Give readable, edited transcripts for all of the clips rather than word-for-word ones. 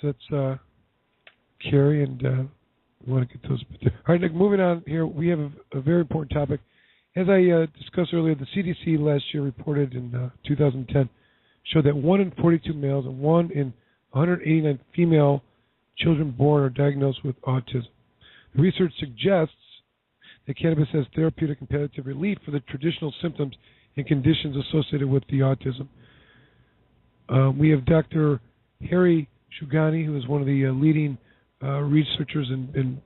That's Carrie, and we want to get those. All right, Nick, moving on here, we have a very important topic. As I discussed earlier, the CDC last year reported in 2010 showed that 1 in 42 males and 1 in 189 female children born are diagnosed with autism. The research suggests that cannabis has therapeutic and palliative relief for the traditional symptoms and conditions associated with the autism. We have Dr. Harry Shugani, who is one of the leading researchers and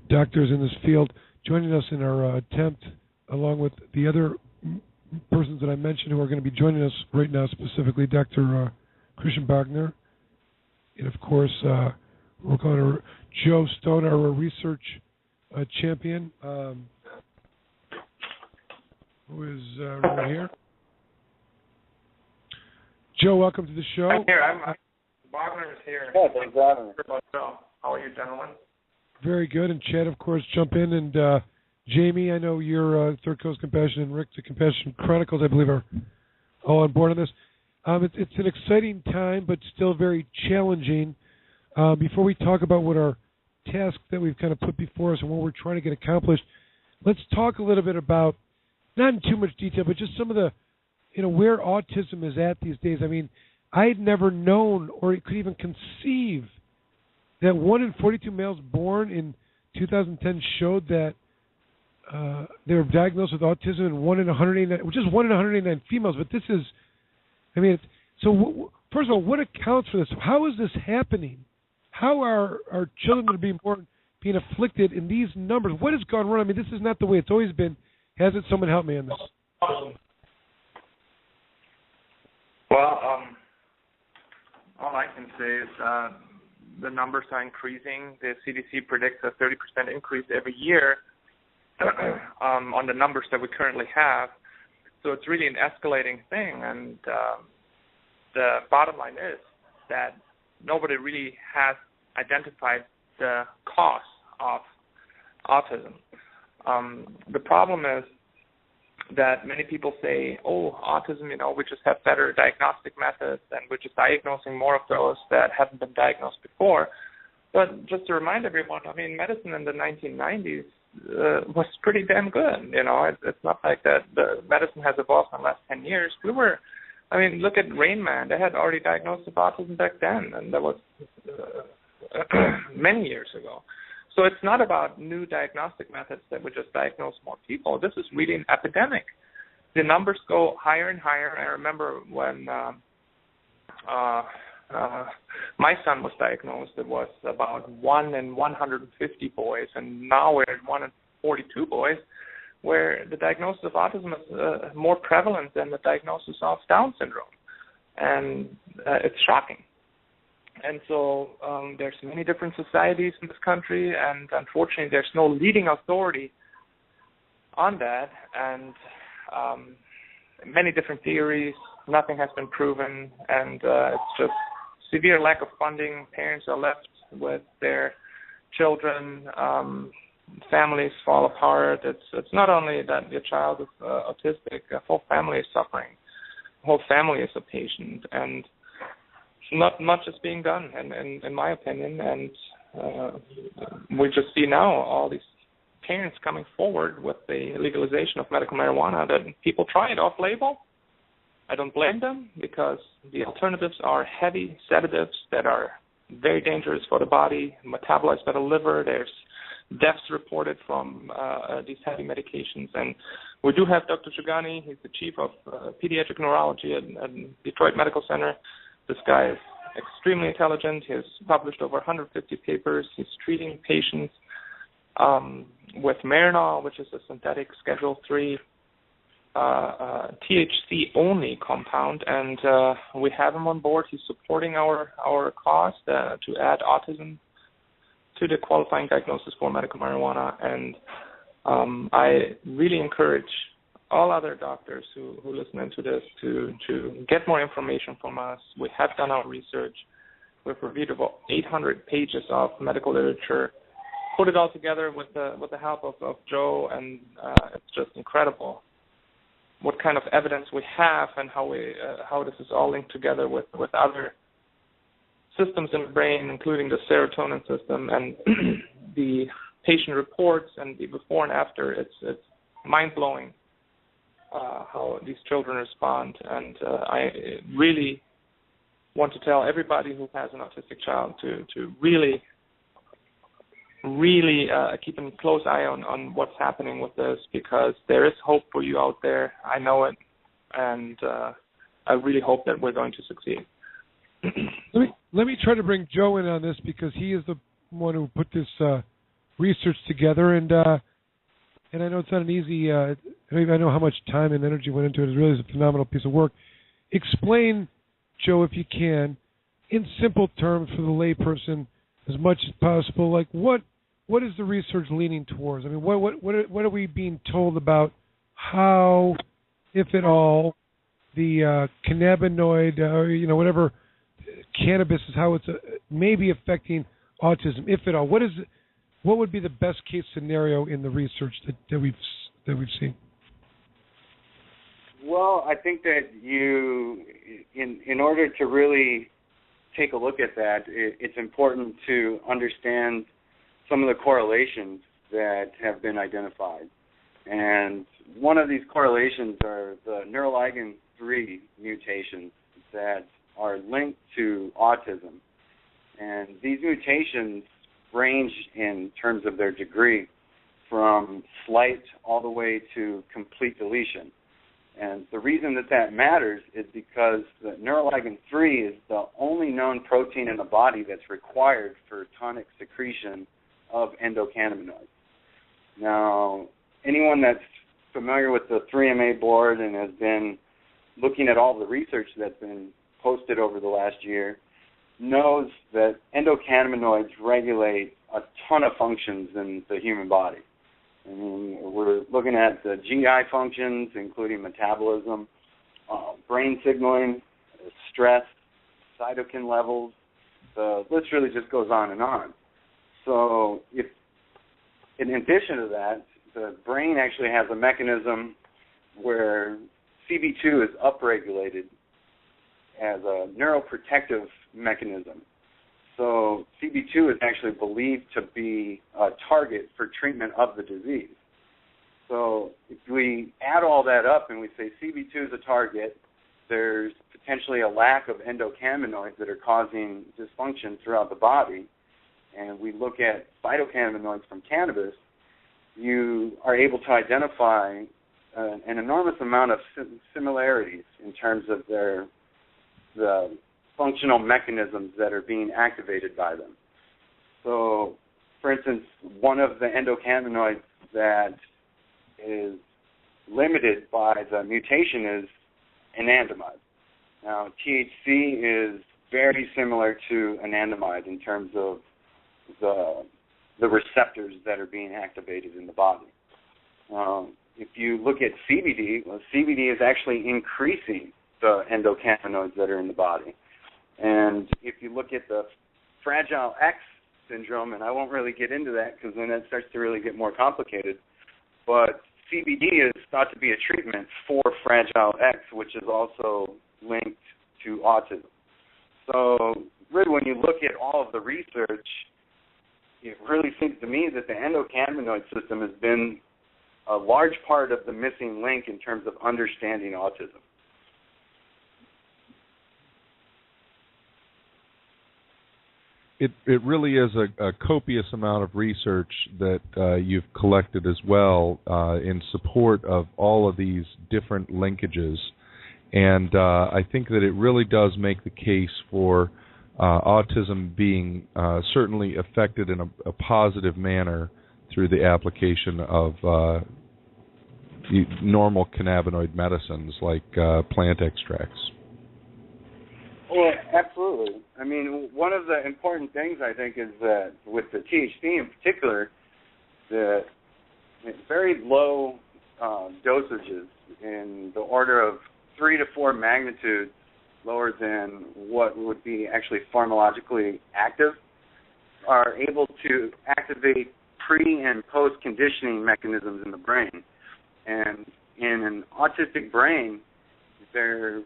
doctors in this field, joining us in our attempt, along with the other persons that I mentioned who are going to be joining us right now, specifically Dr. Christian Bogner, and of course, we're calling her Joe Stone, our research champion, who is right here. Joe, welcome to the show. I'm here. Bogner is here. Yeah, thanks for having me. How are you, gentlemen? Very good. And Chad, of course, jump in. And Jamie, I know you're Third Coast Compassion, and Rick, the Compassion Chronicles, I believe, are all on board on this. It's an exciting time, but still very challenging. Before we talk about what our task that we've kind of put before us and what we're trying to get accomplished, let's talk a little bit about, not in too much detail, but just some of the, where autism is at these days. I mean, I had never known or could even conceive that 1 in 42 males born in 2010 showed that they were diagnosed with autism, and 1 in 189, which is 1 in 189 females. But this is, so first of all, what accounts for this? How is this happening? How are our children that are being born being afflicted in these numbers? What has gone wrong? I mean, this is not the way it's always been. Has it? Someone help me on this. Well, all I can say is the numbers are increasing. The CDC predicts a 30% increase every year on the numbers that we currently have. So it's really an escalating thing. And the bottom line is that nobody really has identified the cause of autism. The problem is that many people say, autism, we just have better diagnostic methods and we're just diagnosing more of those that haven't been diagnosed before. But just to remind everyone, medicine in the 1990s was pretty damn good. It's not like that the medicine has evolved in the last 10 years. Look at Rain Man. They had already diagnosed with autism back then, and that was many years ago. So it's not about new diagnostic methods that would just diagnose more people. This is really an epidemic. The numbers go higher and higher. I remember when my son was diagnosed, it was about 1 in 150 boys, and now we're at 1 in 42 boys, where the diagnosis of autism is more prevalent than the diagnosis of Down syndrome. And it's shocking. And so there's many different societies in this country, and unfortunately there's no leading authority on that, and many different theories. Nothing has been proven, and it's just severe lack of funding. Parents are left with their children. Families fall apart. It's not only that your child is autistic, a whole family is suffering. The whole family is a patient, and not much is being done, in my opinion. And we just see now all these parents coming forward with the legalization of medical marijuana, that people try it off-label. I don't blame them, because the alternatives are heavy sedatives that are very dangerous for the body, metabolized by the liver. There's deaths reported from these heavy medications. And we do have Dr. Shugani. He's the chief of pediatric neurology at Detroit Medical Center. This guy is extremely intelligent. He has published over 150 papers. He's treating patients with Marinol, which is a synthetic Schedule III THC-only compound, and we have him on board. He's supporting our cause to add autism to the qualifying diagnosis for medical marijuana. And I really encourage all other doctors who listen into this to get more information from us. We have done our research. We've reviewed about 800 pages of medical literature, put it all together with the help of Joe, and it's just incredible what kind of evidence we have and how this is all linked together with other systems in the brain, including the serotonin system, and the patient reports and the before and after, it's mind-blowing how these children respond. And I really want to tell everybody who has an autistic child to really keep a close eye on what's happening with this, because there is hope for you out there. I know it, and I really hope that we're going to succeed. Let me try to bring Joe in on this, because he is the one who put this research together, and I know it's not an easy. I know how much time and energy went into it. It really is a phenomenal piece of work. Explain, Joe, if you can, in simple terms for the layperson, as much as possible, like what is the research leaning towards? I mean, what are we being told about how, if at all, the cannabinoid or whatever cannabis is, how it's maybe affecting autism, if at all? What would be the best case scenario in the research that we've seen? Well, I think that in order to really take a look at that, it's important to understand some of the correlations that have been identified. And one of these correlations are the neuroligin 3 mutations that are linked to autism. And these mutations range in terms of their degree from slight all the way to complete deletion. And the reason that matters is because the neuroligin 3 is the only known protein in the body that's required for tonic secretion of endocannabinoids. Now, anyone that's familiar with the 3MA board and has been looking at all the research that's been posted over the last year knows that endocannabinoids regulate a ton of functions in the human body. I mean, we're looking at the GI functions, including metabolism, brain signaling, stress, cytokine levels. The list really just goes on and on. So if, in addition to that, the brain actually has a mechanism where CB2 is upregulated as a neuroprotective mechanism. So CB2 is actually believed to be a target for treatment of the disease. So if we add all that up and we say CB2 is a target, there's potentially a lack of endocannabinoids that are causing dysfunction throughout the body, and we look at phytocannabinoids from cannabis, you are able to identify an enormous amount of similarities in terms of the functional mechanisms that are being activated by them. So, for instance, one of the endocannabinoids that is limited by the mutation is anandamide. Now, THC is very similar to anandamide in terms of the receptors that are being activated in the body. If you look at CBD, well, CBD is actually increasing the endocannabinoids that are in the body. And if you look at the Fragile X syndrome, and I won't really get into that because then that starts to really get more complicated, but CBD is thought to be a treatment for Fragile X, which is also linked to autism. So really when you look at all of the research, it really seems to me that the endocannabinoid system has been a large part of the missing link in terms of understanding autism. It really is a copious amount of research that you've collected as well in support of all of these different linkages. And I think that it really does make the case for autism being certainly affected in a positive manner through the application of normal cannabinoid medicines like plant extracts. Well, absolutely. I mean, one of the important things I think is that with the THC in particular, the very low dosages in the order of 3 to 4 magnitudes lower than what would be actually pharmacologically active are able to activate pre- and post-conditioning mechanisms in the brain. And in an autistic brain, they're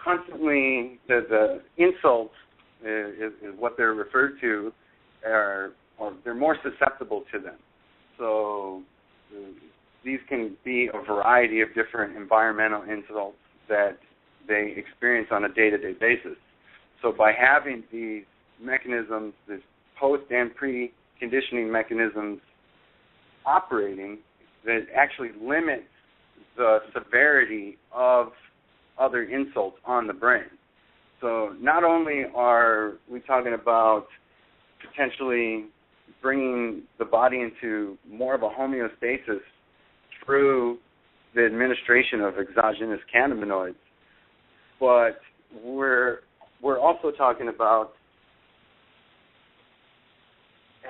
constantly, the insults is what they're referred to, or they're more susceptible to them. So these can be a variety of different environmental insults that they experience on a day-to-day basis. So by having these mechanisms, these post and pre-conditioning mechanisms operating, that actually limits the severity of other insults on the brain. So not only are we talking about potentially bringing the body into more of a homeostasis through the administration of exogenous cannabinoids, but we're also talking about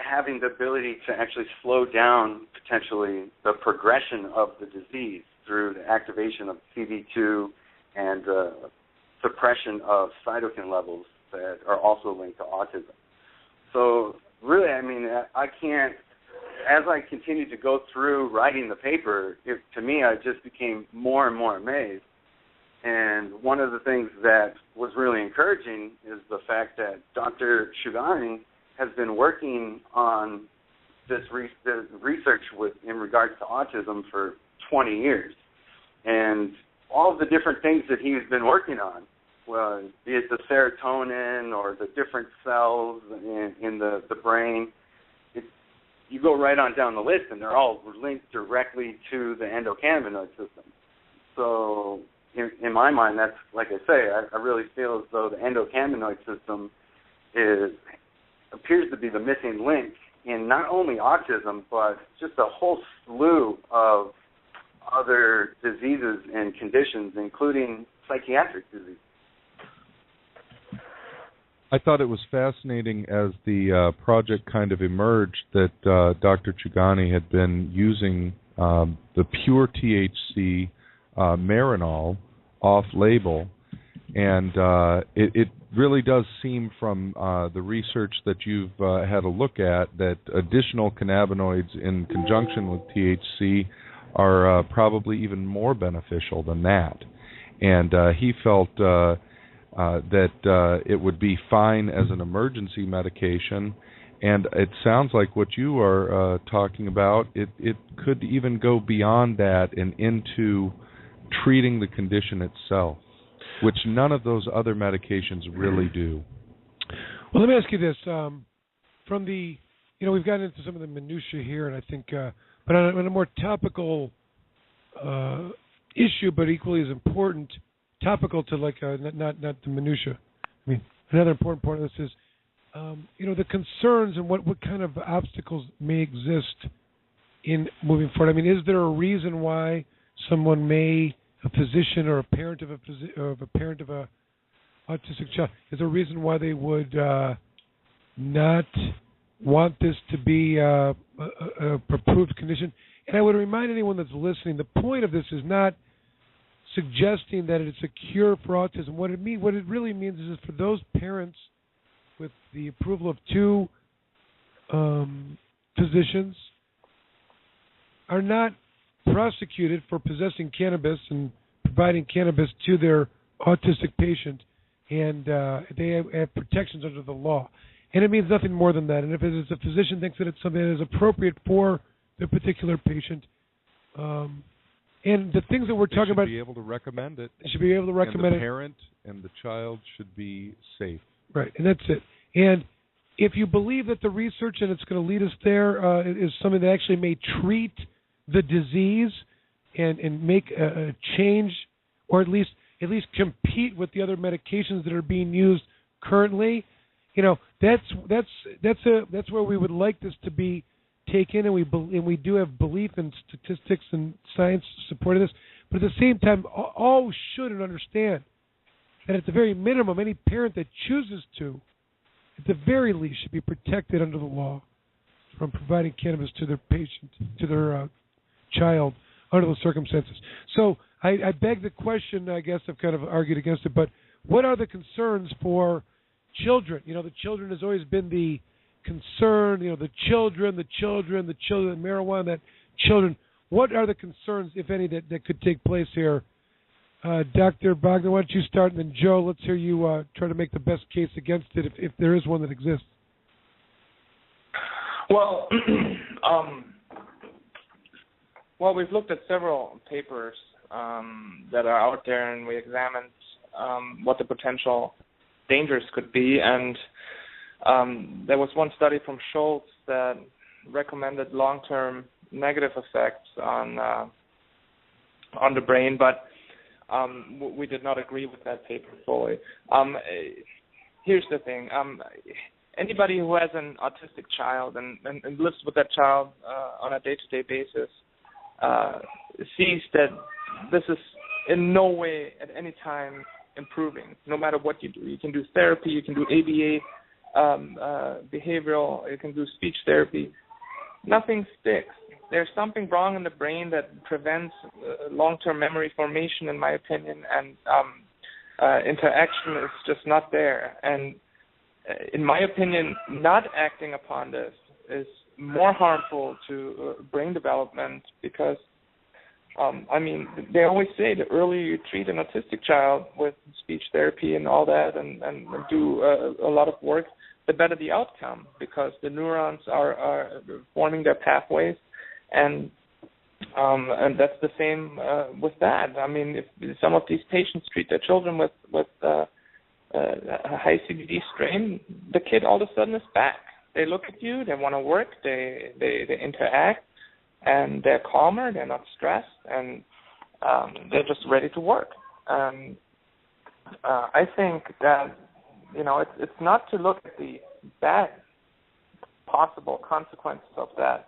having the ability to actually slow down potentially the progression of the disease through the activation of CV2 and suppression of cytokine levels that are also linked to autism. So really, I mean, I can't, as I continued to go through writing the paper, to me, I just became more and more amazed. And one of the things that was really encouraging is the fact that Dr. Shugani has been working on this research in regards to autism for 20 years. And all of the different things that he's been working on, well, be it the serotonin or the different cells in the brain, you go right on down the list, and they're all linked directly to the endocannabinoid system. So in my mind, that's, like I say, I really feel as though the endocannabinoid system appears to be the missing link in not only autism, but just a whole slew of other diseases and conditions, including psychiatric disease. I thought it was fascinating as the project kind of emerged that Dr. Chugani had been using the pure THC Marinol off-label, and it really does seem from the research that you've had a look at that additional cannabinoids in conjunction with THC are probably even more beneficial than that. And he felt that it would be fine as an emergency medication, and it sounds like what you are talking about, it could even go beyond that and into treating the condition itself, which none of those other medications really do. Well, let me ask you this. From the, we've gotten into some of the minutiae here, and I think, but on a more topical issue, but equally as important, topical to not the minutiae. I mean, another important part of this is, the concerns and what kind of obstacles may exist in moving forward. I mean, is there a reason why someone a physician or a parent of a autistic child, is there a reason why they would not want this to be a approved condition? And I would remind anyone that's listening, the point of this is not suggesting that it's a cure for autism. What it really means is for those parents with the approval of two physicians are not prosecuted for possessing cannabis and providing cannabis to their autistic patient, and they have protections under the law. And it means nothing more than that. And if a physician thinks that it's something that is appropriate for the particular patient, and the things that we're talking about, should be able to recommend it. They should be able to recommend it. And the parent and the child should be safe. Right, and that's it. And if you believe that the research and it's going to lead us there is something that actually may treat the disease and make a change, or at least compete with the other medications that are being used currently, that's where we would like this to be taken, and we do have belief in statistics and science supporting this. But at the same time, all should and understand that at the very minimum, any parent that chooses to, at the very least, should be protected under the law from providing cannabis to their patient, to their child, under those circumstances. So I beg the question. I guess I've kind of argued against it, but what are the concerns for children? The children has always been the concern. The children, marijuana, that children. What are the concerns, if any, that could take place here Dr. Bogner, why don't you start, and then Joe, let's hear you try to make the best case against it, if there is one that exists. Well, we've looked at several papers that are out there, and we examined what the potential dangers could be. And there was one study from Schultz that recommended long-term negative effects on the brain, but we did not agree with that paper fully. Here's the thing. Anybody who has an autistic child and lives with that child on a day-to-day basis sees that this is in no way at any time improving, no matter what you do. You can do therapy, you can do ABA, behavioral, you can do speech therapy. Nothing sticks. There's something wrong in the brain that prevents long-term memory formation, in my opinion, and interaction is just not there. And in my opinion, not acting upon this is more harmful to brain development because, they always say the earlier you treat an autistic child with speech therapy and all that and do a lot of work, the better the outcome because the neurons are forming their pathways. And that's the same with that. If some of these patients treat their children with a high CBD strain, the kid all of a sudden is back. They look at you, they want to work, they interact, and they're calmer, they're not stressed, and they're just ready to work. And I think that, it's not to look at the bad possible consequences of that,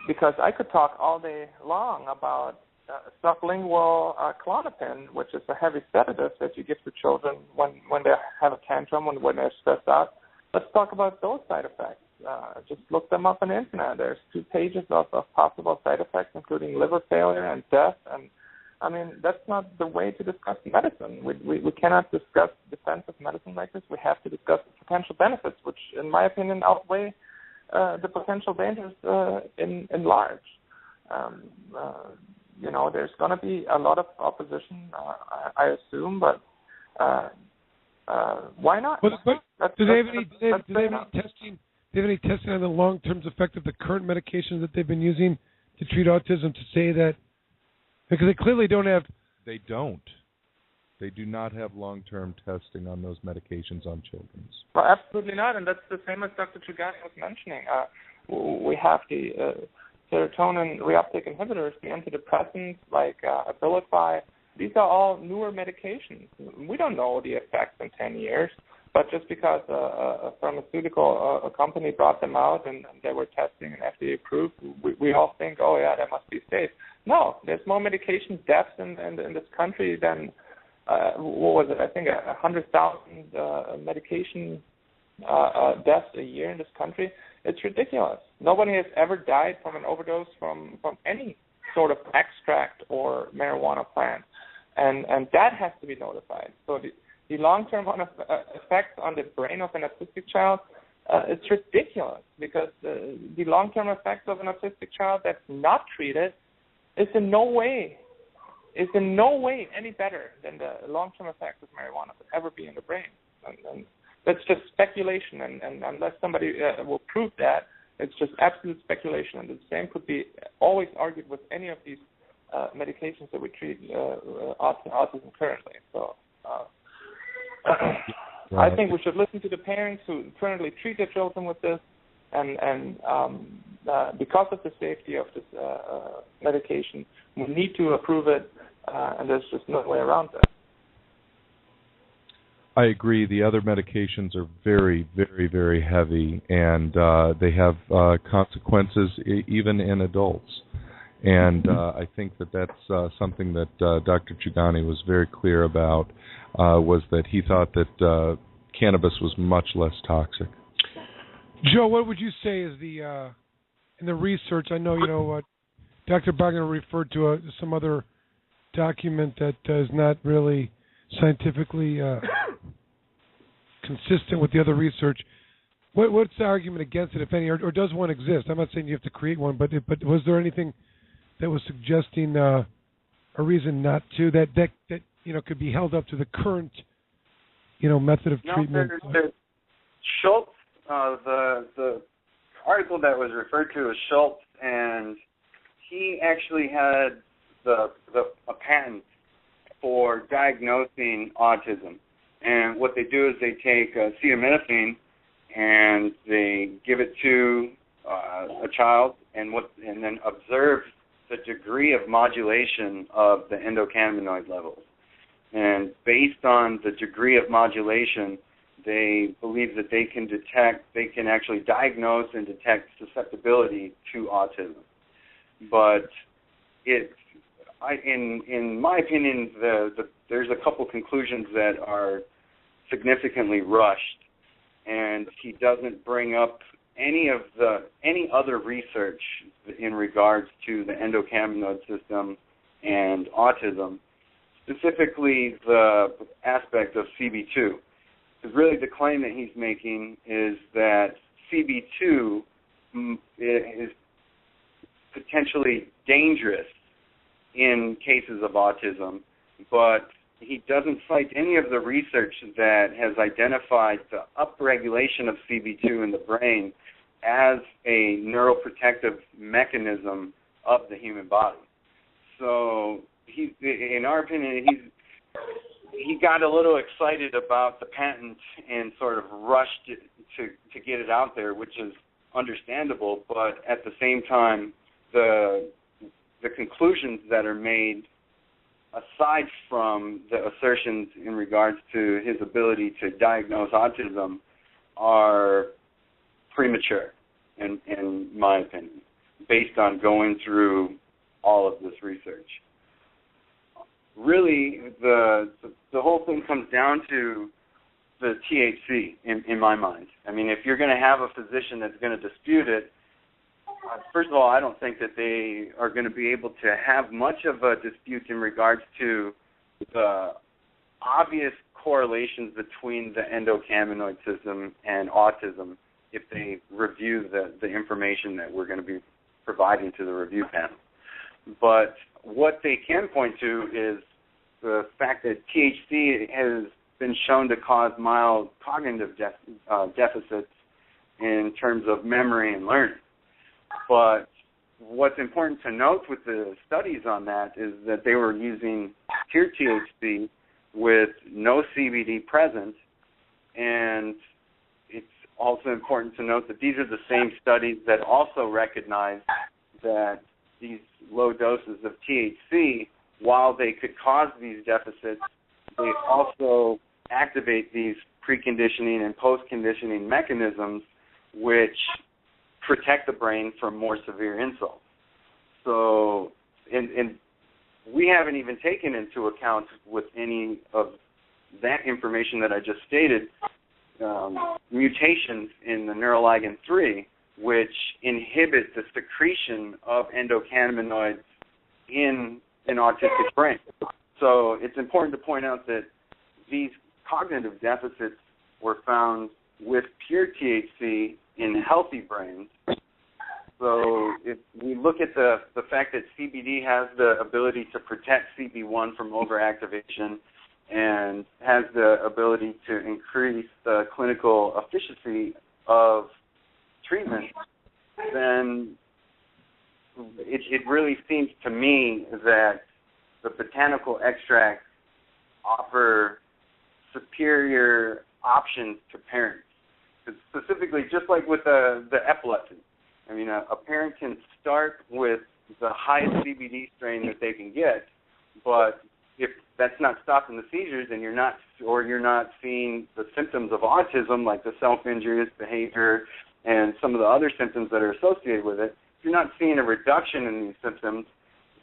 because I could talk all day long about sublingual Klonopin, which is a heavy sedative that you give to children when they have a tantrum, when they're stressed out. Let's talk about those side effects. Just look them up on the internet. There's 2 pages of possible side effects, including liver failure and death. And that's not the way to discuss medicine. We cannot discuss defensive medicine like this. We have to discuss the potential benefits, which, in my opinion, outweigh the potential dangers in large. There's going to be a lot of opposition, I assume, but why not? But do they have any testing on the long-term effect of the current medications that they've been using to treat autism to say that? Because they clearly don't have. They don't. They do not have long-term testing on those medications on children. Well, absolutely not, and that's the same as Dr. Chugani was mentioning. We have the serotonin reuptake inhibitors, the antidepressants like Abilify. These are all newer medications. We don't know the effects in 10 years, but just because a pharmaceutical company brought them out and they were testing and FDA approved, we all think, oh yeah, that must be safe. No, there's more medication deaths in this country than, what was it, I think 100,000 medication deaths a year in this country. It's ridiculous. Nobody has ever died from an overdose from any sort of extract or marijuana plant, and that has to be notified. So the long-term effects on the brain of an autistic child, it's ridiculous because the long-term effects of an autistic child that's not treated is in no way any better than the long-term effects of marijuana could ever be in the brain. And that's just speculation, and unless somebody will prove that, it's just absolute speculation. And the same could be always argued with any of these medications that we treat autism currently. So I think we should listen to the parents who currently treat their children with this, and because of the safety of this medication, we need to approve it, and there's just no way around that. I agree. The other medications are very, very, very heavy, and they have consequences even in adults. And I think that's something that Dr. Chugani was very clear about, was that he thought that cannabis was much less toxic. Joe, what would you say is the in the research? I know Dr. Bogner referred to some other document that is not really scientifically consistent with the other research. What's the argument against it, if any, or does one exist? I'm not saying you have to create one, but was there anything that was suggesting a reason not to, that could be held up to the current method of treatment? There's Schultz, the article that was referred to as Schultz, and he actually had a patent for diagnosing autism. And what they do is they take acetaminophen and they give it to a child and then observe the degree of modulation of the endocannabinoid levels. And based on the degree of modulation, they believe that they can actually diagnose and detect susceptibility to autism. But in my opinion, there's a couple conclusions that are significantly rushed, and he doesn't bring up any other research in regards to the endocannabinoid system and autism, specifically the aspect of CB2. Because really the claim that he's making is that CB2 is potentially dangerous in cases of autism, but he doesn't cite any of the research that has identified the upregulation of CB2 in the brain as a neuroprotective mechanism of the human body. So in our opinion, he got a little excited about the patent and sort of rushed to get it out there, which is understandable, but at the same time, the conclusions that are made, aside from the assertions in regards to his ability to diagnose autism, are premature, in my opinion, based on going through all of this research. Really, the whole thing comes down to the THC, in my mind. I mean, if you're going to have a physician that's going to dispute it, first of all, I don't think that they are going to be able to have much of a dispute in regards to the obvious correlations between the endocannabinoid system and autism if they review the information that we're going to be providing to the review panel. But what they can point to is the fact that THC has been shown to cause mild cognitive deficits in terms of memory and learning. But what's important to note with the studies on that is that they were using pure THC with no CBD present, and it's also important to note that these are the same studies that also recognize that these low doses of THC, while they could cause these deficits, they also activate these preconditioning and post-conditioning mechanisms which protect the brain from more severe insults. So, and we haven't even taken into account with any of that information that I just stated, mutations in the neuroligin 3, which inhibit the secretion of endocannabinoids in an autistic brain. So it's important to point out that these cognitive deficits were found with pure THC in healthy brains. So if we look at the fact that CBD has the ability to protect CB1 from overactivation and has the ability to increase the clinical efficacy of treatment, then it really seems to me that the botanical extracts offer superior options to parents. Specifically, just like with the epilepsy. I mean, a parent can start with the highest CBD strain that they can get, but if that's not stopping the seizures and you're not seeing the symptoms of autism, like the self-injurious behavior and some of the other symptoms that are associated with it, if you're not seeing a reduction in these symptoms,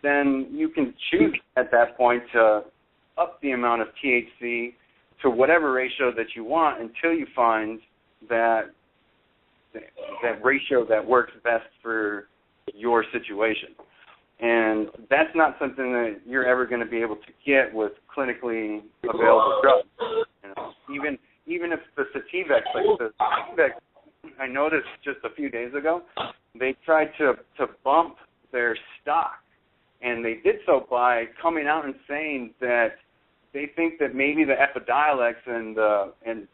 then you can choose at that point to up the amount of THC to whatever ratio that you want until you find that ratio that works best for your situation. And that's not something that you're ever going to be able to get with clinically available drugs. You know, even if the Sativex, like the Sativex, I noticed just a few days ago, they tried to bump their stock, and and they did so by coming out and saying that they think that maybe the Epidiolex and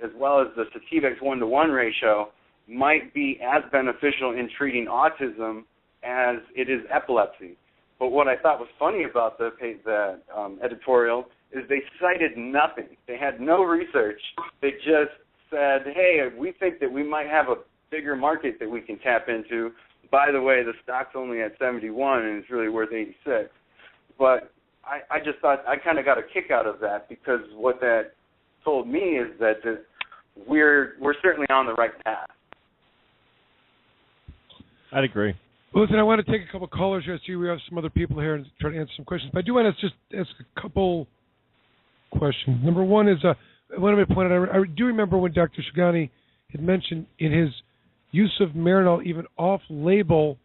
as well as the Sativex 1-to-1 ratio might be as beneficial in treating autism as it is epilepsy. But what I thought was funny about the editorial is they cited nothing. They had no research. They just said, hey, we think that we might have a bigger market that we can tap into. By the way, the stock's only at 71 and it's really worth 86. But I just thought I kind of got a kick out of that, because what that told me is that we're certainly on the right path. I'd agree. Well, listen, I want to take a couple callers here. I see we have some other people here and try to answer some questions. But I do want to just ask a couple questions. Number one is, I want to point out, I do remember when Dr. Shigani had mentioned in his use of Marinol, even off-label,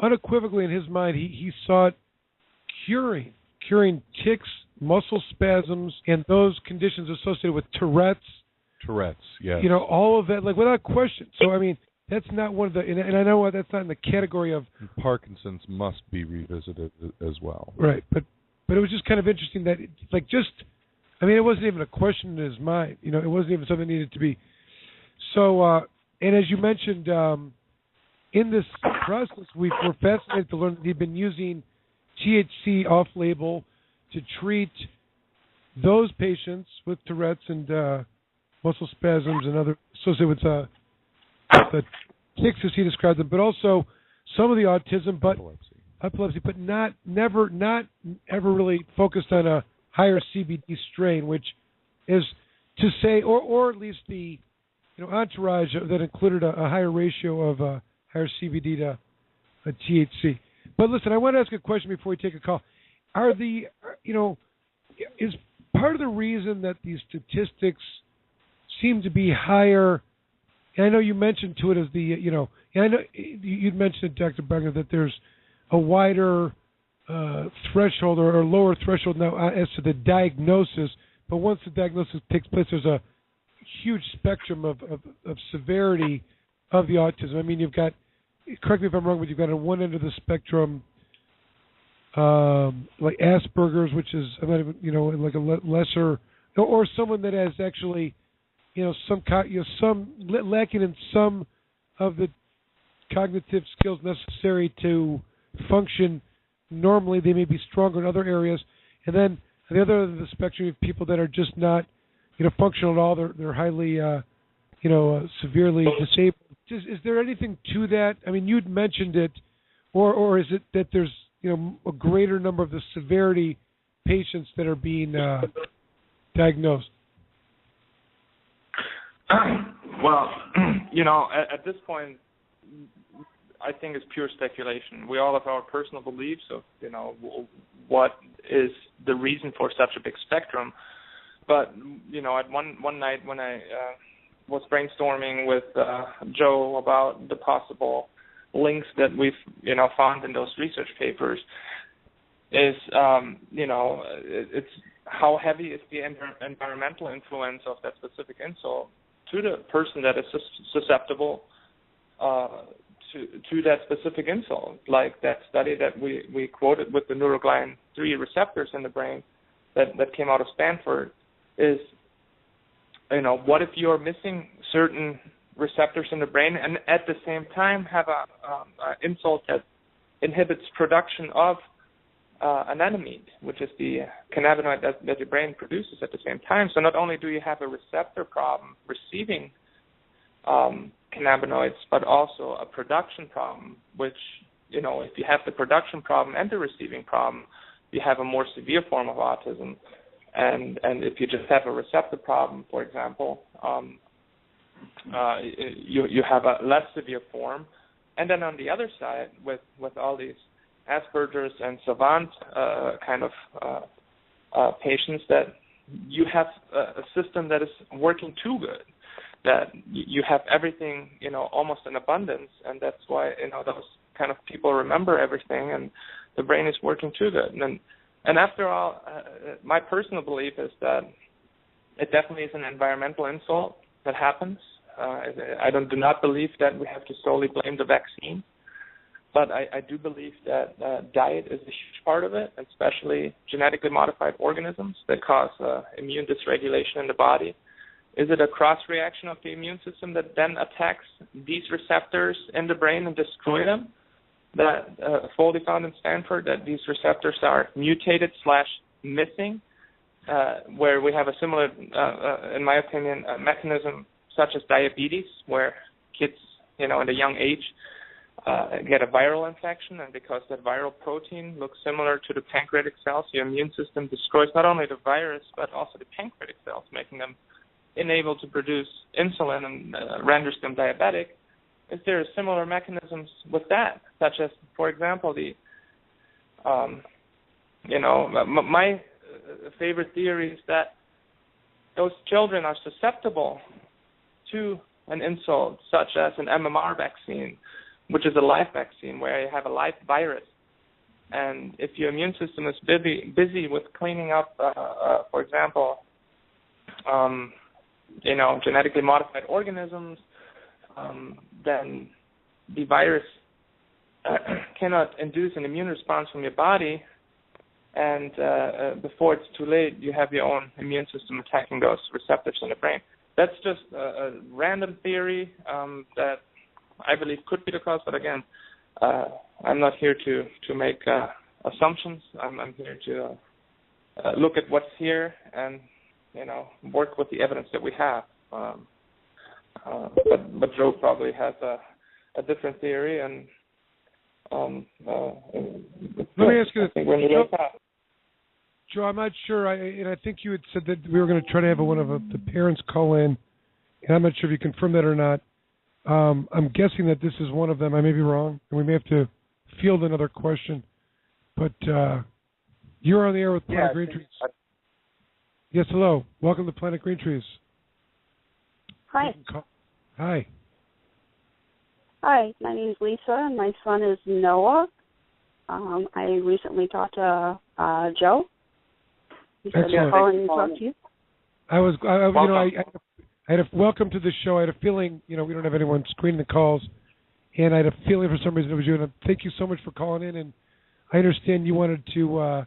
unequivocally in his mind, he saw it curing tics, muscle spasms, and those conditions associated with Tourette's. Tourette's, yes. You know, all of that, like, without question. So, I mean, that's not one of the, and I know that's not in the category of... Parkinson's must be revisited as well. Right, but it was just kind of interesting that, like, just, I mean, it wasn't even a question in his mind. You know, it wasn't even something that needed to be. So, and as you mentioned, in this process, we're fascinated to learn that he'd been using THC off-label to treat those patients with Tourette's and muscle spasms and other associated with the tics, as he described them, but also some of the autism, but epilepsy, but not ever really focused on a higher CBD strain, which is to say, or at least the entourage that included a higher ratio of higher CBD to a THC. But listen, I want to ask a question before we take a call. Is part of the reason that these statistics seem to be higher, and I know you mentioned to it as and I know you'd mentioned, Dr. Bogner, that there's a wider threshold or lower threshold now as to the diagnosis, but once the diagnosis takes place, there's a huge spectrum of severity of the autism. I mean, you've got, correct me if I'm wrong, but you've got on one end of the spectrum, like Asperger's, which is, I'm not even, like a lesser, or someone that has actually, some lacking in some of the cognitive skills necessary to function normally. They may be stronger in other areas, and then on the other end of the spectrum, you have people that are just not, functional at all. They're highly, severely disabled. Is there anything to that? I mean, you'd mentioned it, or is it that there's a greater number of the severity patients that are being diagnosed? Well, at this point, I think it's pure speculation. We all have our personal beliefs of, what is the reason for such a big spectrum. But, at one night when I was brainstorming with Joe about the possible links that we've, found in those research papers, is, it's how heavy is the environmental influence of that specific insult to the person that is susceptible to that specific insult. Like that study that we quoted with the neuroglian 3 receptors in the brain that came out of Stanford is, what if you're missing certain receptors in the brain and at the same time have a insult that inhibits production of anandamide, which is the cannabinoid that your brain produces at the same time. So not only do you have a receptor problem receiving cannabinoids, but also a production problem, which, if you have the production problem and the receiving problem, you have a more severe form of autism. And if you just have a receptor problem, for example, you have a less severe form. And then on the other side, with all these Asperger's and savant kind of patients, that you have a system that is working too good, that you have everything, almost in abundance, and that's why, those kind of people remember everything, and the brain is working too good. And after all, my personal belief is that it definitely is an environmental insult that happens. I do not believe that we have to solely blame the vaccine. but I do believe that diet is a huge part of it, especially genetically modified organisms that cause immune dysregulation in the body. Is it a cross-reaction of the immune system that then attacks these receptors in the brain and destroy them? That Foley found in Stanford that these receptors are mutated / missing, where we have a similar, in my opinion, a mechanism such as diabetes, where kids, in a young age, get a viral infection, and because that viral protein looks similar to the pancreatic cells, your immune system destroys not only the virus but also the pancreatic cells, making them unable to produce insulin and renders them diabetic. Is there similar mechanisms with that, such as, for example, my favorite theory is that those children are susceptible to an insult, such as an MMR vaccine, which is a live vaccine where you have a live virus. And if your immune system is busy with cleaning up, for example, genetically modified organisms, then the virus cannot induce an immune response from your body, and before it's too late, you have your own immune system attacking those receptors in the brain. That's just a random theory that I believe could be the cause, but again, I'm not here to make assumptions. I'm here to look at what's here and work with the evidence that we have. But Joe probably has a different theory, and let me ask you this. Joe, I'm not sure, and I think you had said that we were going to try to have one of the parents call in, and I'm not sure if you confirmed that or not. I'm guessing that this is one of them. I may be wrong, and we may have to field another question. But you're on the air with Planet Green Trees. Yes, hello. Welcome to Planet Green Trees. Hi. Hi. Hi, my name is Lisa, and my son is Noah. I recently talked to Joe. He said to call in and talk to you. I had a welcome to the show. I had a feeling, we don't have anyone screening the calls, and I had a feeling for some reason it was you. And thank you so much for calling in. And I understand you wanted to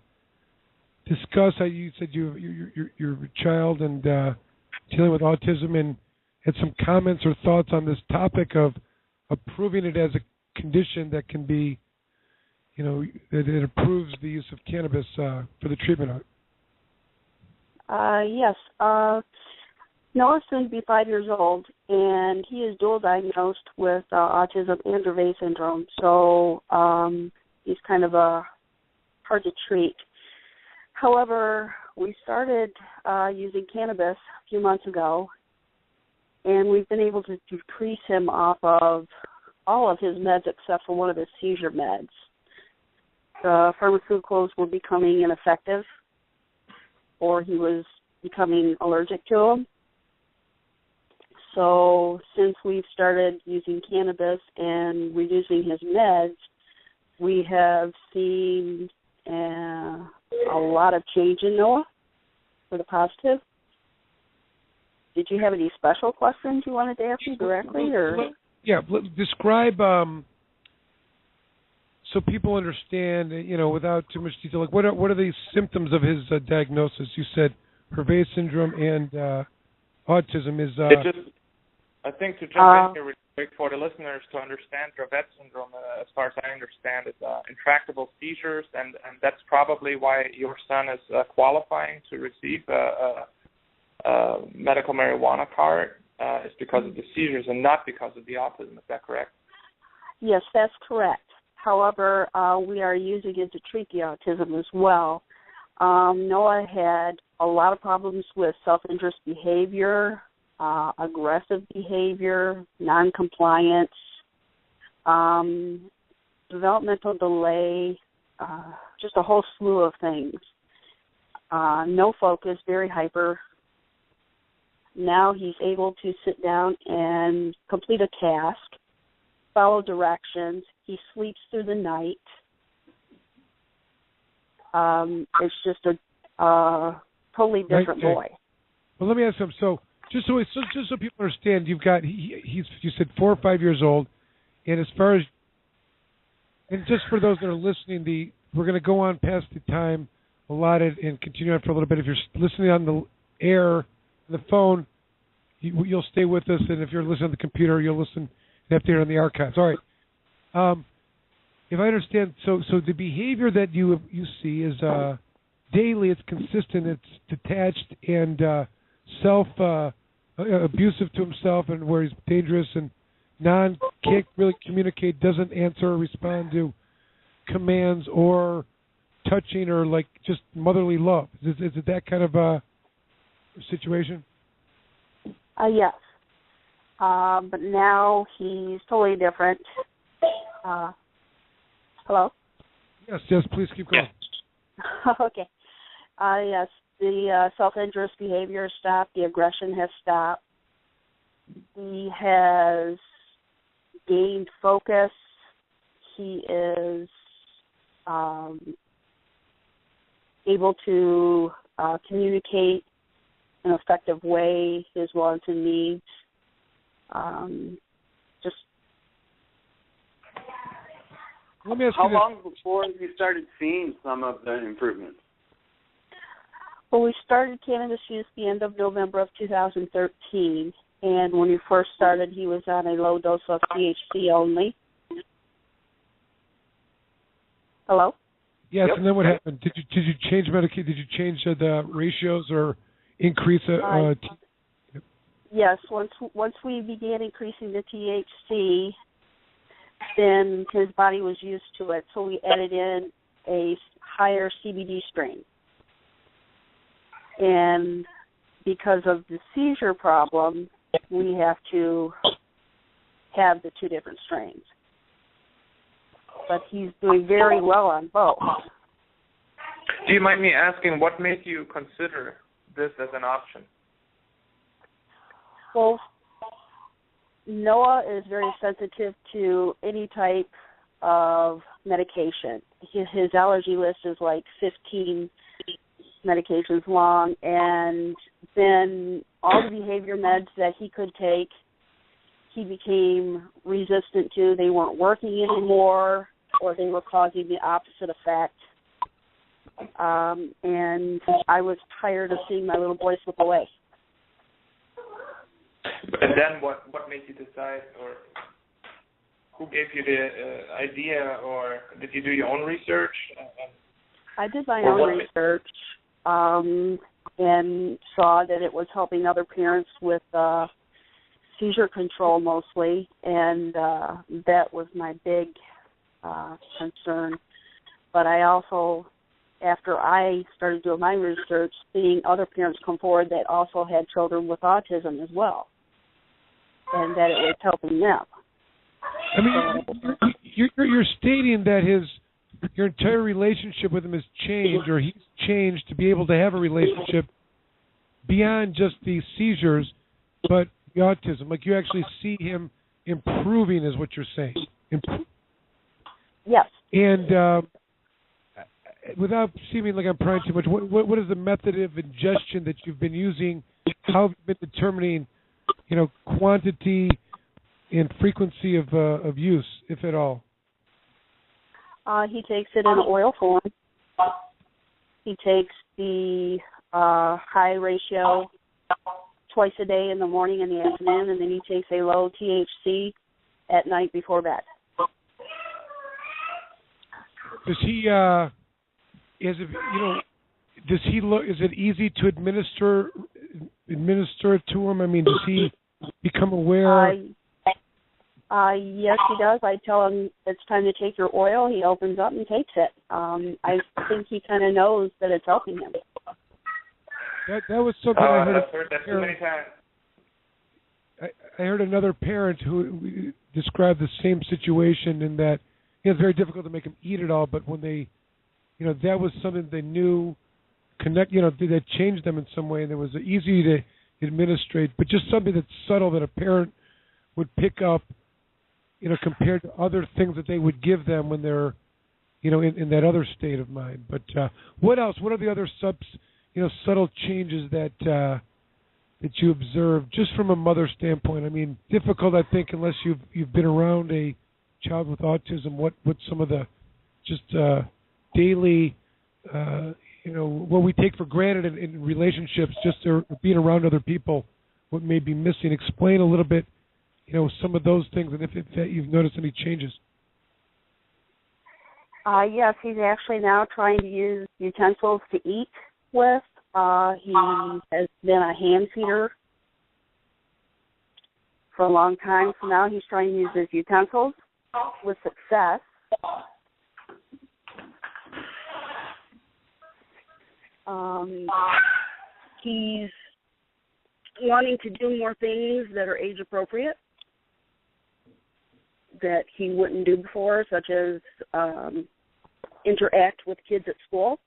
discuss how you said your child and dealing with autism, and had some comments or thoughts on this topic of approving it as a condition that can be, that it approves the use of cannabis for the treatment of it. Yes. Noah's soon to be 5 years old, and he is dual diagnosed with autism and Dravet syndrome. So he's kind of hard to treat. However, we started using cannabis a few months ago, and we've been able to decrease him off of all of his meds except for one of his seizure meds. The pharmaceuticals were becoming ineffective, or he was becoming allergic to them. So since we've started using cannabis and reducing his meds, we have seen a lot of change in Noah for the positive. Did you have any special questions you wanted to ask me directly? Or? Yeah, describe so people understand, without too much detail, like what are the symptoms of his diagnosis? You said Dravet syndrome and autism is... I think to jump in here really quick for the listeners to understand Dravet syndrome, as far as I understand, is intractable seizures, and that's probably why your son is qualifying to receive a medical marijuana card, is because of the seizures and not because of the autism. Is that correct? Yes, that's correct. However, we are using it to treat the autism as well. Noah had a lot of problems with self-interest behavior, aggressive behavior, non-compliance, developmental delay, just a whole slew of things. No focus, very hyper. Now he's able to sit down and complete a task, follow directions. He sleeps through the night. It's just a totally different boy. Well, let me ask him. So just so people understand, you've got you said 4 or 5 years old, and as far as And just for those that are listening, we're going to go on past the time allotted and continue on for a little bit. If you're listening on the air, the phone, you'll stay with us, and if you're listening on the computer, you'll listen and have to hear on the archives. All right. If I understand, so the behavior that you see is daily. It's consistent. It's detached and abusive to himself, and where he's dangerous and can't really communicate, doesn't answer or respond to commands or touching or like just motherly love. Is it that kind of a situation? Yes. But now he's totally different. Hello? Yes, please keep going. Okay. Yes, the self-injurious behavior has stopped. The aggression has stopped. He has gained focus. He is able to communicate in an effective way his wants and needs. Let me ask How you this. long before you started seeing some of the improvements? Well, we started cannabis use the end of November of 2013, and when we first started, he was on a low dose of THC only. Hello? Yes, Yep. and then what happened? Did you change medication? Did you change the ratios or increase Yes, once we began increasing the THC, then his body was used to it, so we added in a higher CBD strain. And because of the seizure problem, we have to have the two different strains. But he's doing very well on both. Do you mind me asking what made you consider this as an option? Well, Noah is very sensitive to any type of medication. His allergy list is like 15 medications long, and then all the behavior meds that he could take, he became resistant to. They weren't working anymore, or they were causing the opposite effect. And I was tired of seeing my little boy slip away. And then what made you decide, or who gave you the idea, or did you do your own research? I did my own research and saw that it was helping other parents with seizure control mostly, and that was my big concern. But I also, after I started doing my research, seeing other parents come forward that also had children with autism as well, and that it was helping them. I mean, you're stating that your entire relationship with him has changed, or he's changed to be able to have a relationship beyond just the seizures, but the autism. Like, you actually see him improving, is what you're saying. Yes. And without seeming like I'm prying too much, what is the method of ingestion that you've been using? How have you been determining, quantity and frequency of use, if at all? He takes it in oil form. He takes the high ratio twice a day in the morning and the afternoon, and then he takes a low THC at night before bed. Does he? Is it easy to administer it to him? I mean, does he become aware? Yes, he does. I tell him it's time to take your oil. He opens up and takes it. I think he kind of knows that it's helping him. That was something I heard. I've heard that too many times. I heard another parent who described the same situation, in that it's very difficult to make him eat it all, but when they, that was something they knew, that changed them in some way, and it was easy to administrate, but just something that's subtle that a parent would pick up, compared to other things that they would give them when they're, in that other state of mind. But what else? What are the other subtle changes that you observe just from a mother standpoint? I mean, difficult, I think, unless you've been around a child with autism, what some of the just daily, what we take for granted in relationships, just being around other people, what may be missing. Explain a little bit, some of those things, and if you've noticed any changes. Yes, he's actually now trying to use utensils to eat with. He has been a hand feeder for a long time, so now he's trying to use his utensils with success. He's wanting to do more things that are age appropriate that he wouldn't do before, such as interact with kids at school.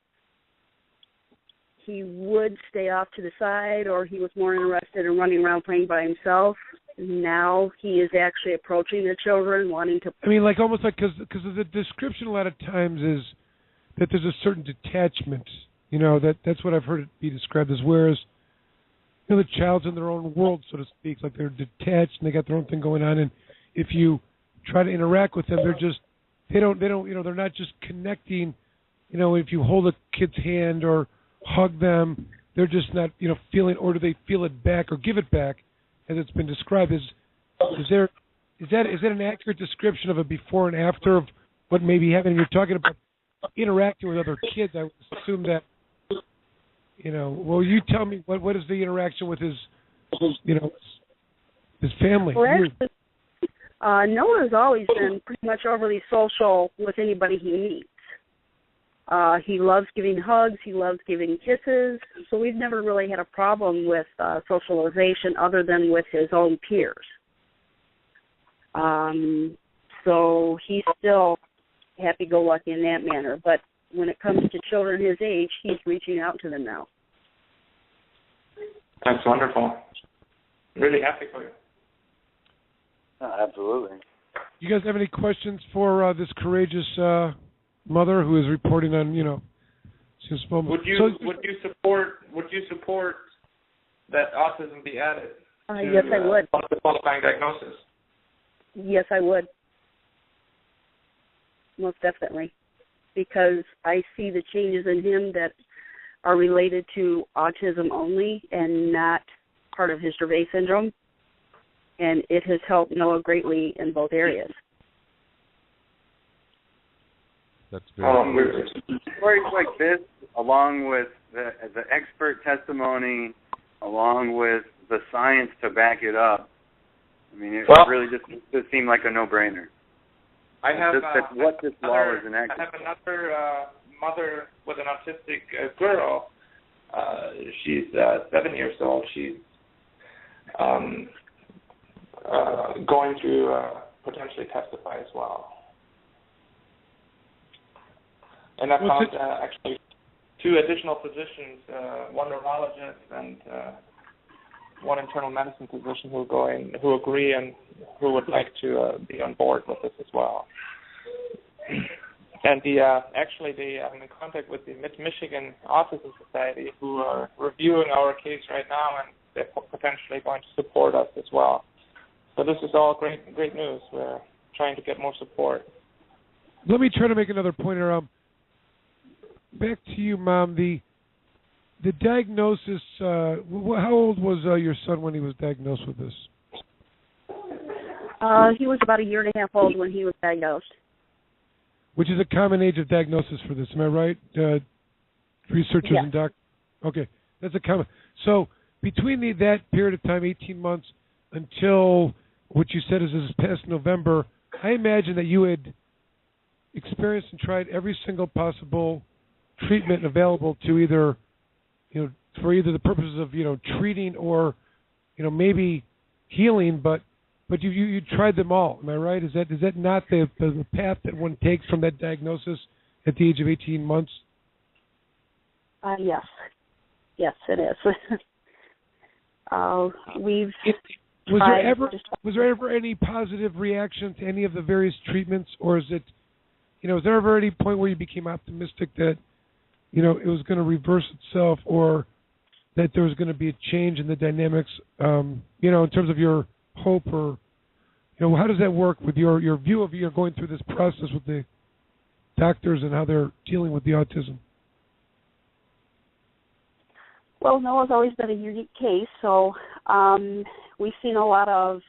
He would stay off to the side, or he was more interested in running around playing by himself. Now he is actually approaching the children, wanting to... I mean, almost like, because the description a lot of times is that there's a certain detachment. That's what I've heard it be described as, whereas, the child's in their own world, so to speak, like they're detached and they got their own thing going on, and if you try to interact with them, they're not just connecting, if you hold a kid's hand or hug them, they're just not, feeling, or do they feel it back or give it back, as it's been described. Is that an accurate description of a before and after of what may be happening? You're talking about interacting with other kids. I would assume that, well, you tell me what is the interaction with his family? Well, actually, Noah's always been pretty much overly social with anybody he meets. He loves giving hugs. He loves giving kisses. So we've never really had a problem with socialization other than with his own peers. So he's still happy-go-lucky in that manner. But when it comes to children his age, he's reaching out to them now. That's wonderful. Really happy for you. Absolutely. You guys have any questions for this courageous mother who is reporting on, Would you support that autism be added to yes, I would. The qualifying diagnosis? Yes, I would. Most definitely, because I see the changes in him that are related to autism only and not part of his Dravet syndrome, and it has helped Noah greatly in both areas. That's very stories like this, along with the expert testimony, along with the science to back it up. I mean, it really just seemed like a no-brainer. I have that's what this law is enacted. I have another mother with an autistic girl. She's 7 years old. She's going to potentially testify as well. And I found actually 2 additional physicians, one neurologist and one internal medicine physician who agree and who would like to be on board with this as well. And I'm in contact with the Mid-Michigan Autism Society, who are reviewing our case right now, and they're potentially going to support us as well. So this is all great news. We're trying to get more support. Let me try to make another point around. Back to you, Mom. The diagnosis. How old was your son when he was diagnosed with this? He was about 1.5 years old when he was diagnosed. Which is a common age of diagnosis for this. Am I right? Researchers and doctors. Okay, that's a common. So between that period of time, 18 months, until what you said is this past November, I imagine that you had experienced and tried every single possible treatment available to either, for either the purposes of, treating or, maybe healing, but you tried them all. Am I right? Is that not the path that one takes from that diagnosis at the age of 18 months? Yes. Yes, it is. Was there ever any positive reaction to any of the various treatments, or is it, is there ever any point where you became optimistic that, it was going to reverse itself, or that there was going to be a change in the dynamics, in terms of your hope or, how does that work with your view of going through this process with the doctors and how they're dealing with the autism? Well, Noah's always been a unique case, so we've seen a lot of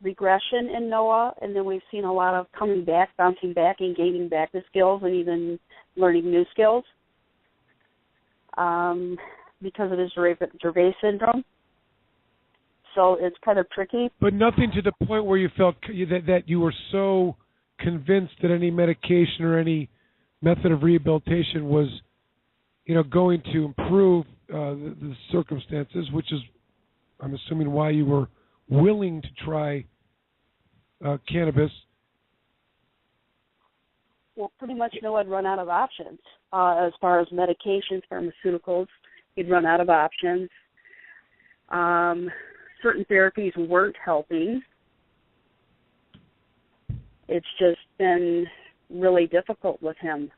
regression in Noah, and then we've seen a lot of coming back, bouncing back, and gaining back the skills and even learning new skills because of his Dravet syndrome. So it's kind of tricky. But nothing to the point where you felt that you were so convinced that any medication or any method of rehabilitation was, going to improve the circumstances, which is, I'm assuming, why you were willing to try cannabis. Well, pretty much Noah had run out of options as far as medications, pharmaceuticals. He'd run out of options. Certain therapies weren't helping. It's just been really difficult with him.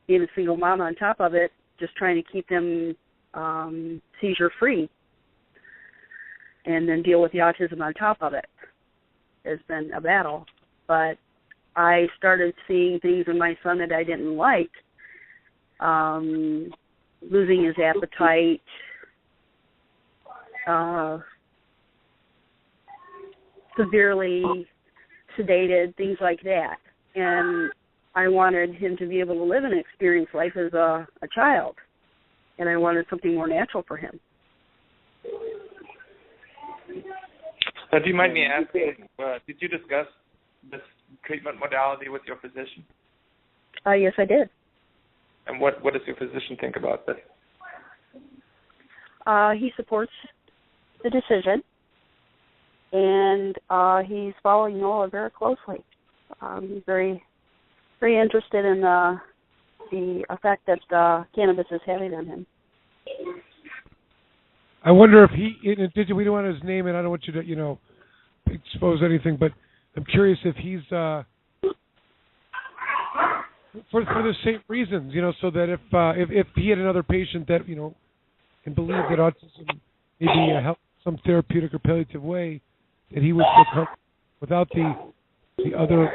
Being a single mom on top of it, just trying to keep him seizure-free and then deal with the autism on top of it has been a battle. But I started seeing things in my son that I didn't like, losing his appetite, severely sedated, things like that. And I wanted him to be able to live and experience life as a child. And I wanted something more natural for him. So do you mind me asking, did you discuss this treatment modality with your physician? Yes, I did. And what does your physician think about this? He supports the decision, and he's following Noah very closely. He's very, very interested in the effect that cannabis is having on him. I wonder if we don't want his name, and I don't want you to, expose anything, but I'm curious if he's for the same reasons, so that if he had another patient that, and believed that autism maybe help some therapeutic or palliative way, that he would feel comfortable without the other,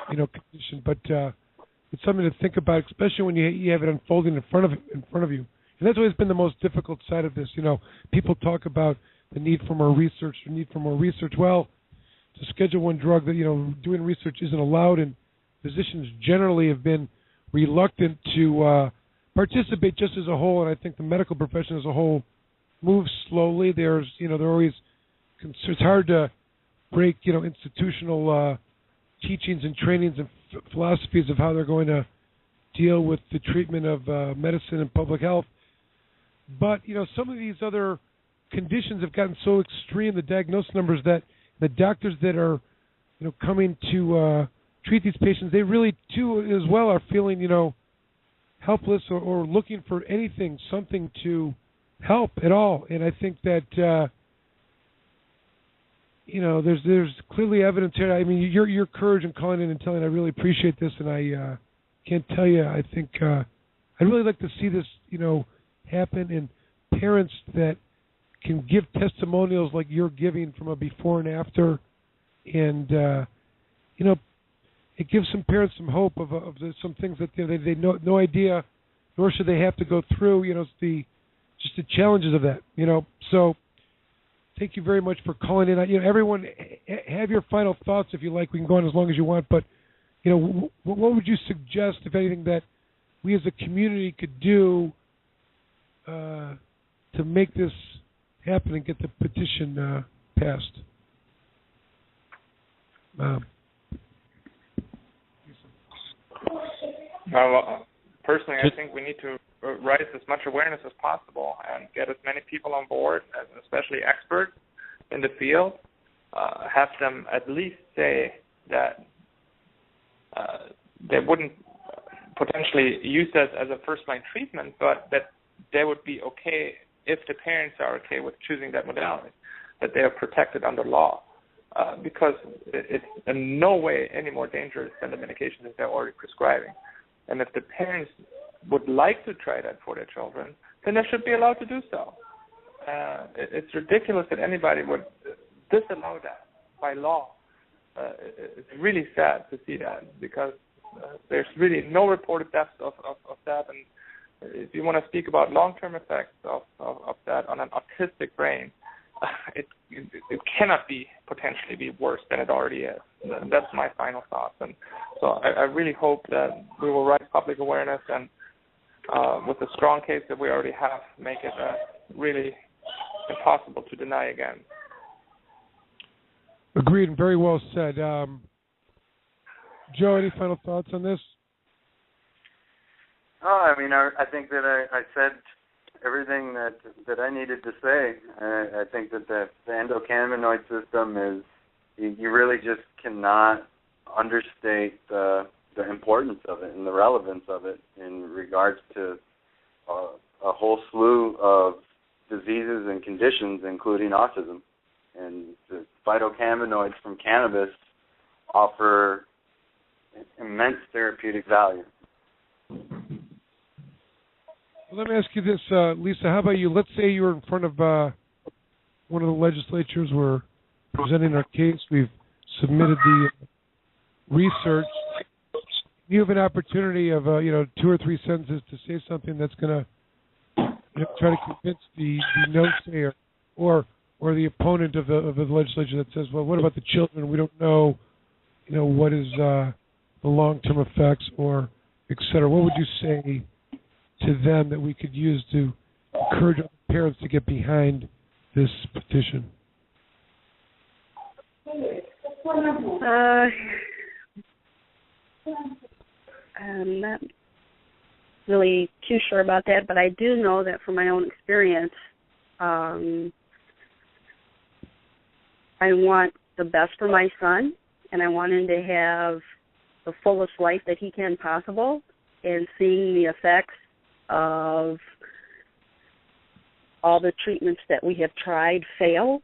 condition. But it's something to think about, especially when you have it unfolding in front of you. And that's always been the most difficult side of this. People talk about the need for more research, Well, to Schedule I drug that, doing research isn't allowed, and physicians generally have been reluctant to participate just as a whole, and I think the medical profession as a whole moves slowly. They're always, it's hard to break, institutional teachings and trainings and philosophies of how they're going to deal with the treatment of medicine and public health. But, some of these other conditions have gotten so extreme, the diagnosis numbers, that the doctors that are, coming to treat these patients, they really, too, as well, are feeling, helpless or looking for something to help at all. And I think that, there's clearly evidence here. I mean, your courage in calling in and telling, I really appreciate this, and I can't tell you, I think I'd really like to see this, happen, and parents that can give testimonials like you're giving from a before and after, and it gives some parents some hope of some things that they no idea, nor should they have to go through. The challenges of that. So thank you very much for calling in. Everyone, have your final thoughts if you like. We can go on as long as you want, but what would you suggest, if anything, that we as a community could do to make this happen and get the petition passed? Personally, I think we need to raise as much awareness as possible and get as many people on board, especially experts in the field, have them at least say that they wouldn't potentially use that as a first-line treatment, but that they would be okay if the parents are okay with choosing that modality, that they are protected under law, because it's in no way any more dangerous than the medication that they're already prescribing. And if the parents would like to try that for their children, then they should be allowed to do so. it's ridiculous that anybody would disallow that by law. It's really sad to see that, because there's really no reported deaths of that. And if you want to speak about long-term effects of that on an autistic brain, it cannot potentially be worse than it already is. And that's my final thoughts. And so I really hope that we will raise public awareness and with the strong case that we already have, make it really impossible to deny again. Agreed, and very well said. Joe, any final thoughts on this? Oh, I mean, I think that I said everything that I needed to say. I think that the endocannabinoid system is, you really just cannot understate the importance of it and the relevance of it in regards to a whole slew of diseases and conditions, including autism. And the phytocannabinoids from cannabis offer immense therapeutic value. Well, let me ask you this, Lisa. How about you? Let's say you were in front of one of the legislatures. We're presenting our case. We've submitted the research. You have an opportunity of 2 or 3 sentences to say something that's going to try to convince the no-sayer or the opponent of the legislature that says, well, what about the children? We don't know, what is the long-term effects, or et cetera. What would you say to them that we could use to encourage parents to get behind this petition? I'm not really too sure about that, but I do know that from my own experience, I want the best for my son, and I want him to have the fullest life that he can possible, and seeing the effects of all the treatments that we have tried fail.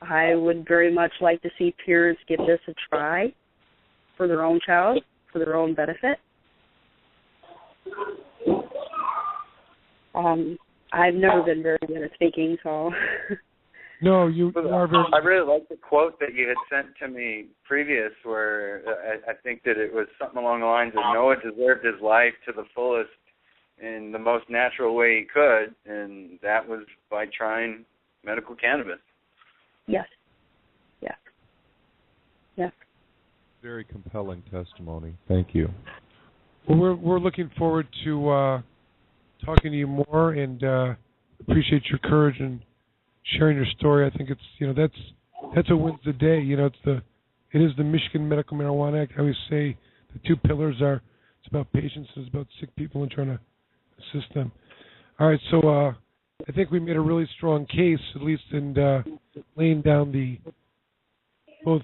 I would very much like to see parents give this a try for their own child, for their own benefit. I've never been very good at speaking, so... No, you are very... I really like the quote that you had sent to me previous, where I think that it was something along the lines of Noah deserved his life to the fullest in the most natural way he could, and that was by trying medical cannabis. Yes. Very compelling testimony. Thank you. Well, we're looking forward to talking to you more, and appreciate your courage and sharing your story. I think it's that's what wins the day. It is the Michigan Medical Marijuana Act. I always say the 2 pillars are, it's about patients, it's about sick people and trying to assist them. All right, so I think we made a really strong case, at least in laying down the both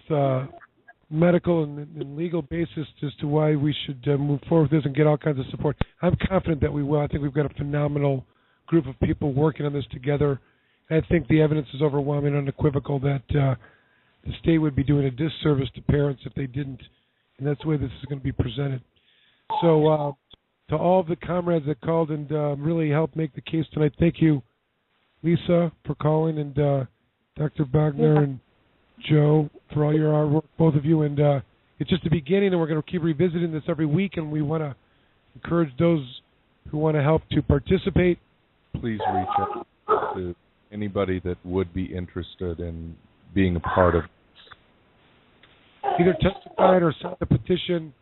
medical and legal basis as to why we should move forward with this and get all kinds of support. I'm confident that we will. I think we've got a phenomenal group of people working on this together. I think the evidence is overwhelming and unequivocal that the state would be doing a disservice to parents if they didn't, and that's the way this is going to be presented. So to all of the comrades that called and really helped make the case tonight, thank you, Lisa, for calling, and Dr. Bogner and Joe for all your hard work, both of you. And it's just the beginning, and we're going to keep revisiting this every week, and we want to encourage those who want to help to participate. Please reach out to anybody that would be interested in being a part of this. Either testify or sign a petition,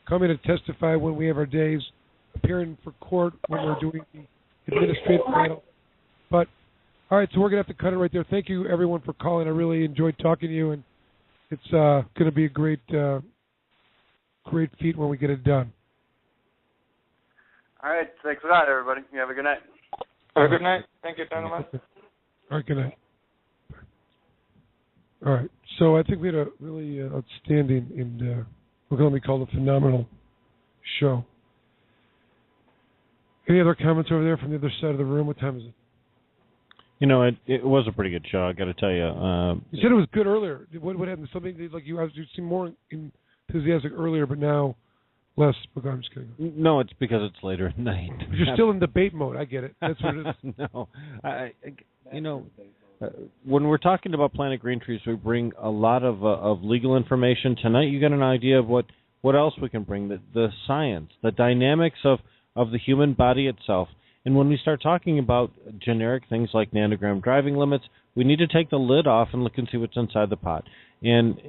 come in and testify when we have our days, appearing for court when we're doing the administrative panel. But, all right, so we're going to have to cut it right there. Thank you, everyone, for calling. I really enjoyed talking to you, and it's going to be a great feat when we get it done. All right, thanks a lot, everybody. You have a good night. Have a good night. Thank you, gentlemen. All right, good night. All right, so I think we had a really outstanding and what can be called a phenomenal show. Any other comments over there from the other side of the room? What time is it? It was a pretty good show, I got to tell you. You said it was good earlier. What happened? Something like you seemed more enthusiastic earlier, but now Les, I'm just kidding. No, it's because it's later at night. You're still in debate mode. I get it. That's what it is. No, when we're talking about Planet Green Trees, we bring a lot of legal information. Tonight, you get an idea of what else we can bring, the science, the dynamics of the human body itself. And when we start talking about generic things like nanogram driving limits, we need to take the lid off and look and see what's inside the pot. And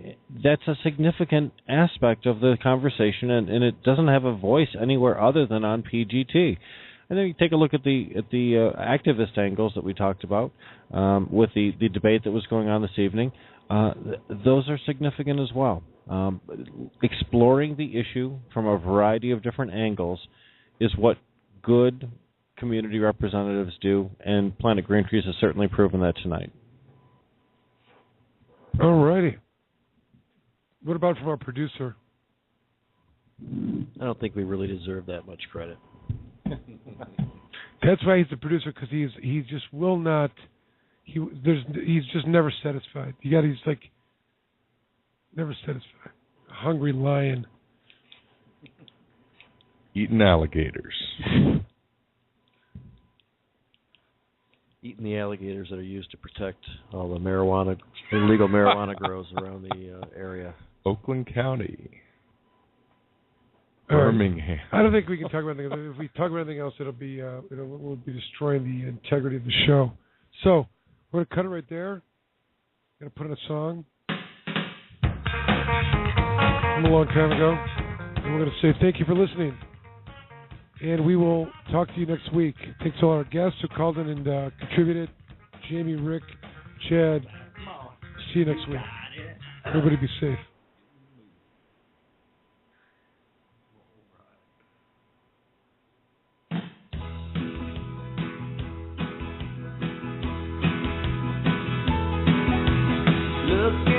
that's a significant aspect of the conversation, and it doesn't have a voice anywhere other than on PGT. And then you take a look at the activist angles that we talked about with the debate that was going on this evening. Those are significant as well. Exploring the issue from a variety of different angles is what good community representatives do, and Planet Green Trees has certainly proven that tonight. All righty. What about from our producer? I don't think we really deserve that much credit. That's why he's the producer, because he just will not. He's just never satisfied. He's like never satisfied. A hungry lion. Eating alligators. Eating the alligators that are used to protect all the illegal marijuana grows around the area. Oakland County. All right. Birmingham. I don't think we can talk about anything else. If we talk about anything else, we'll be destroying the integrity of the show. So we're gonna cut it right there. Gonna put in a song from a long time ago, and we're gonna say thank you for listening. And we will talk to you next week. Thanks to all our guests who called in and contributed. Jamie, Rick, Chad. See you next week. Everybody be safe. Look